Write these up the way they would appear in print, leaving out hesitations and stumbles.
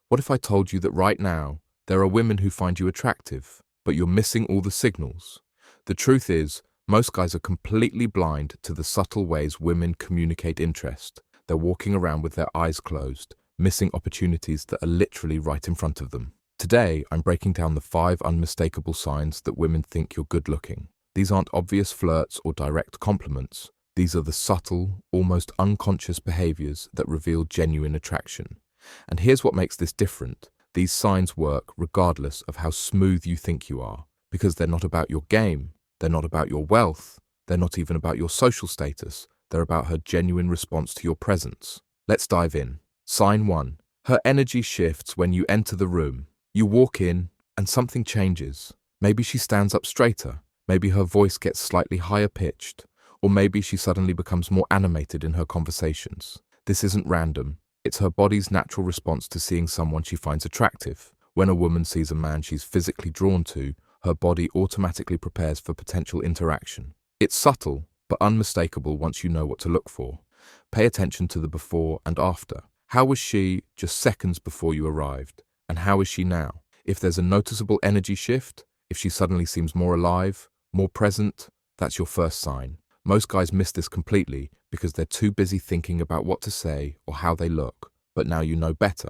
What if I told you that right now, there are women who find you attractive, but you're missing all the signals? The truth is, most guys are completely blind to the subtle ways women communicate interest. They're walking around with their eyes closed, missing opportunities that are literally right in front of them. Today, I'm breaking down the 5 unmistakable signs that women think you're good looking. These aren't obvious flirts or direct compliments. These are the subtle, almost unconscious behaviors that reveal genuine attraction. And here's what makes this different. These signs work regardless of how smooth you think you are, because they're not about your game, they're not about your wealth, they're not even about your social status, they're about her genuine response to your presence. Let's dive in. Sign 1. Her energy shifts when you enter the room. You walk in, and something changes. Maybe she stands up straighter, maybe her voice gets slightly higher pitched, or maybe she suddenly becomes more animated in her conversations. This isn't random. It's her body's natural response to seeing someone she finds attractive. When a woman sees a man she's physically drawn to, her body automatically prepares for potential interaction. It's subtle, but unmistakable once you know what to look for. Pay attention to the before and after. How was she just seconds before you arrived? And how is she now? If there's a noticeable energy shift, if she suddenly seems more alive, more present, that's your first sign. Most guys miss this completely because they're too busy thinking about what to say or how they look, but now you know better.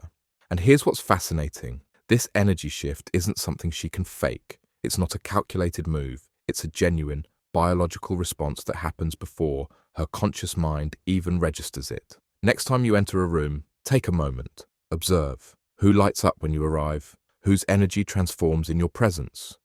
And here's what's fascinating. This energy shift isn't something she can fake. It's not a calculated move. It's a genuine, biological response that happens before her conscious mind even registers it. Next time you enter a room, take a moment. Observe. Who lights up when you arrive? Whose energy transforms in your presence?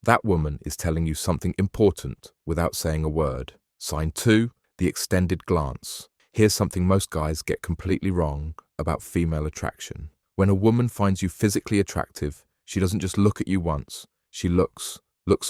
That woman is telling you something important without saying a word. Sign 2, the extended glance. Here's something most guys get completely wrong about female attraction. When a woman finds you physically attractive, she doesn't just look at you once. She looks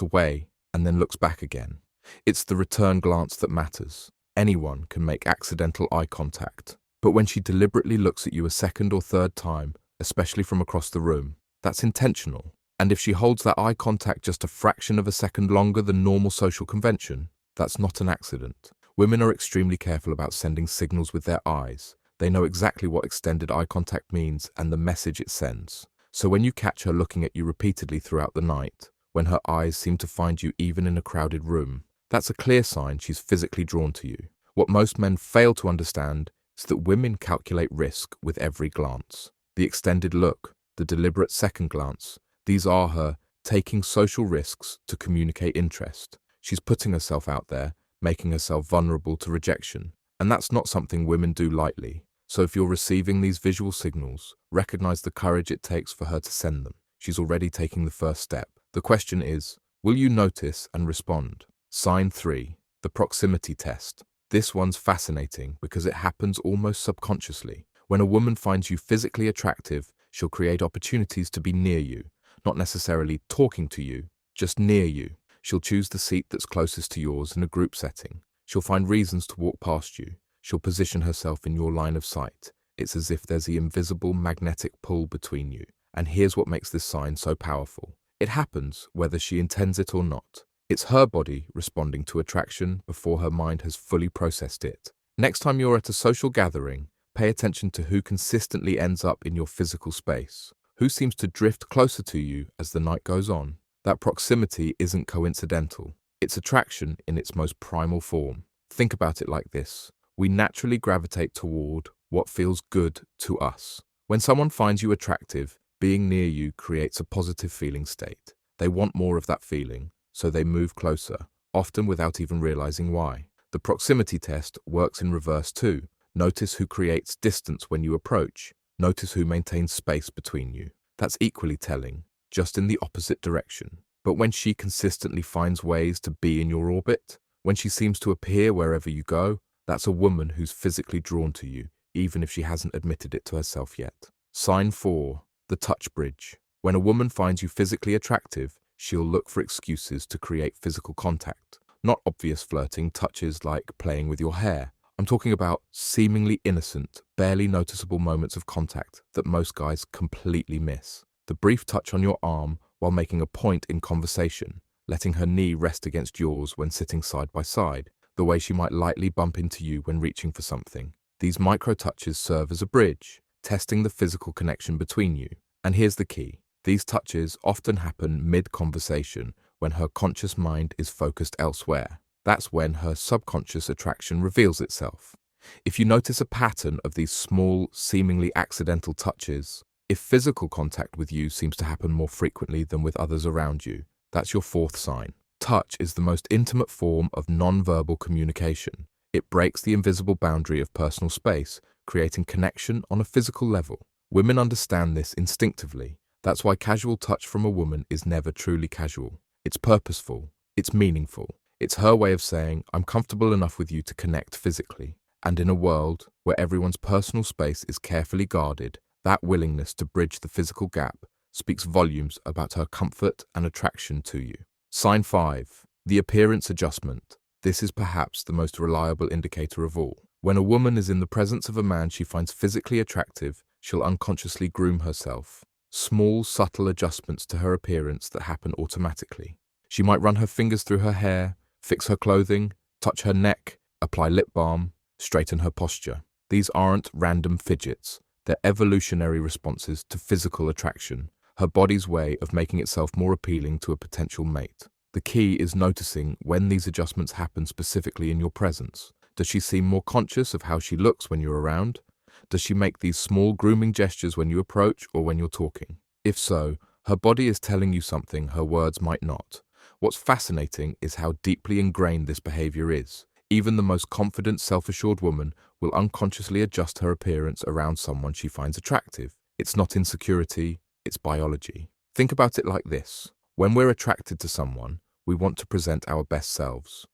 away, and then looks back again. It's the return glance that matters. Anyone can make accidental eye contact. But when she deliberately looks at you a second or third time, especially from across the room, that's intentional. And if she holds that eye contact just a fraction of a second longer than normal social convention, that's not an accident. Women are extremely careful about sending signals with their eyes. They know exactly what extended eye contact means and the message it sends. So when you catch her looking at you repeatedly throughout the night, when her eyes seem to find you even in a crowded room, that's a clear sign she's physically drawn to you. What most men fail to understand is that women calculate risk with every glance. The extended look, the deliberate second glance, these are her taking social risks to communicate interest. She's putting herself out there, making herself vulnerable to rejection. And that's not something women do lightly. So if you're receiving these visual signals, recognize the courage it takes for her to send them. She's already taking the first step. The question is, will you notice and respond? Sign 3, the proximity test. This one's fascinating because it happens almost subconsciously. When a woman finds you physically attractive, she'll create opportunities to be near you, not necessarily talking to you, just near you. She'll choose the seat that's closest to yours in a group setting. She'll find reasons to walk past you. She'll position herself in your line of sight. It's as if there's the invisible magnetic pull between you. And here's what makes this sign so powerful. It happens whether she intends it or not. It's her body responding to attraction before her mind has fully processed it. Next time you're at a social gathering, pay attention to who consistently ends up in your physical space. Who seems to drift closer to you as the night goes on? That proximity isn't coincidental. It's attraction in its most primal form. Think about it like this. We naturally gravitate toward what feels good to us. When someone finds you attractive, being near you creates a positive feeling state. They want more of that feeling, so they move closer, often without even realizing why. The proximity test works in reverse too. Notice who creates distance when you approach. Notice who maintains space between you. That's equally telling, just in the opposite direction. But when she consistently finds ways to be in your orbit, when she seems to appear wherever you go, that's a woman who's physically drawn to you, even if she hasn't admitted it to herself yet. Sign 4, the touch bridge. When a woman finds you physically attractive, she'll look for excuses to create physical contact. Not obvious flirting touches like playing with your hair. I'm talking about seemingly innocent, barely noticeable moments of contact that most guys completely miss. The brief touch on your arm while making a point in conversation, letting her knee rest against yours when sitting side by side, the way she might lightly bump into you when reaching for something. These micro touches serve as a bridge. testing the physical connection between you. And here's the key. These touches often happen mid-conversation when her conscious mind is focused elsewhere. That's when her subconscious attraction reveals itself. If you notice a pattern of these small, seemingly accidental touches, if physical contact with you seems to happen more frequently than with others around you, that's your fourth sign. Touch is the most intimate form of non-verbal communication. It breaks the invisible boundary of personal space, creating connection on a physical level. Women understand this instinctively. That's why casual touch from a woman is never truly casual. It's purposeful. It's meaningful. It's her way of saying, I'm comfortable enough with you to connect physically. And in a world where everyone's personal space is carefully guarded, that willingness to bridge the physical gap speaks volumes about her comfort and attraction to you. Sign 5. The appearance adjustment. This is perhaps the most reliable indicator of all. When a woman is in the presence of a man she finds physically attractive, she'll unconsciously groom herself. Small, subtle adjustments to her appearance that happen automatically. She might run her fingers through her hair, fix her clothing, touch her neck, apply lip balm, straighten her posture. These aren't random fidgets. They're evolutionary responses to physical attraction, her body's way of making itself more appealing to a potential mate. The key is noticing when these adjustments happen specifically in your presence. Does she seem more conscious of how she looks when you're around? Does she make these small grooming gestures when you approach or when you're talking? If so, her body is telling you something her words might not. What's fascinating is how deeply ingrained this behavior is. Even the most confident, self-assured woman will unconsciously adjust her appearance around someone she finds attractive. It's not insecurity, it's biology. Think about it like this. When we're attracted to someone, we want to present our best selves.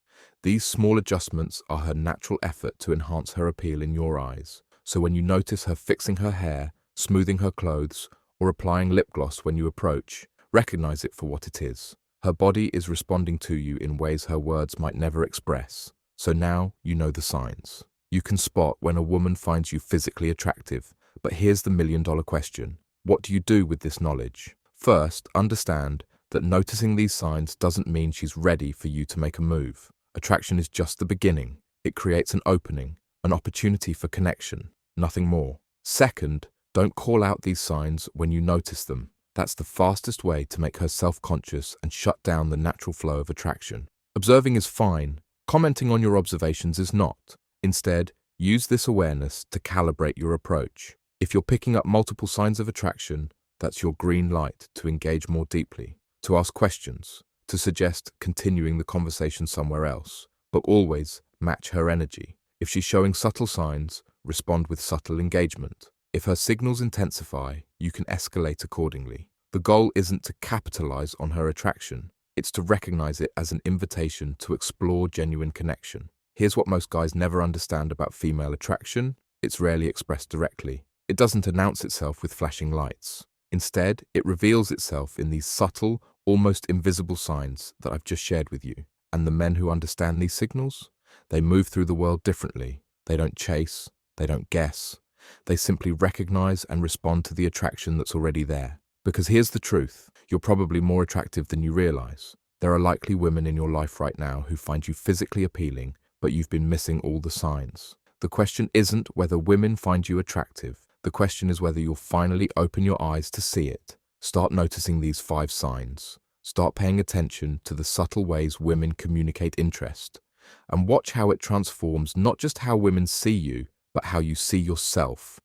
These small adjustments are her natural effort to enhance her appeal in your eyes. So when you notice her fixing her hair, smoothing her clothes, or applying lip gloss when you approach, recognize it for what it is. Her body is responding to you in ways her words might never express. So now you know the signs. You can spot when a woman finds you physically attractive. But here's the million-dollar question. What do you do with this knowledge? First, understand that noticing these signs doesn't mean she's ready for you to make a move. Attraction is just the beginning. It creates an opening, an opportunity for connection, nothing more. Second, don't call out these signs when you notice them. That's the fastest way to make her self-conscious and shut down the natural flow of attraction. Observing is fine. Commenting on your observations is not. Instead, use this awareness to calibrate your approach. If you're picking up multiple signs of attraction, that's your green light to engage more deeply, to ask questions, to suggest continuing the conversation somewhere else, but always match her energy. If she's showing subtle signs, respond with subtle engagement. If her signals intensify, you can escalate accordingly. The goal isn't to capitalize on her attraction. It's to recognize it as an invitation to explore genuine connection. Here's what most guys never understand about female attraction. It's rarely expressed directly. It doesn't announce itself with flashing lights. Instead, it reveals itself in these subtle, almost invisible signs that I've just shared with you. And the men who understand these signals? They move through the world differently. They don't chase. They don't guess. They simply recognize and respond to the attraction that's already there. Because here's the truth. You're probably more attractive than you realize. There are likely women in your life right now who find you physically appealing, but you've been missing all the signs. The question isn't whether women find you attractive. The question is whether you'll finally open your eyes to see it. Start noticing these 5 signs. Start paying attention to the subtle ways women communicate interest. And watch how it transforms not just how women see you, but how you see yourself.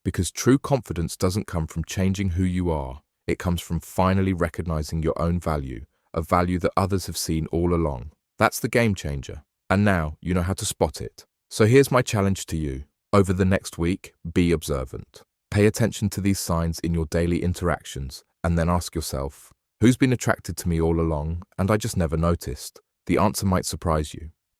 Because true confidence doesn't come from changing who you are. It comes from finally recognizing your own value, a value that others have seen all along. That's the game changer. And now you know how to spot it. So here's my challenge to you. Over the next week, be observant. Pay attention to these signs in your daily interactions and then ask yourself, who's been attracted to me all along and I just never noticed? The answer might surprise you.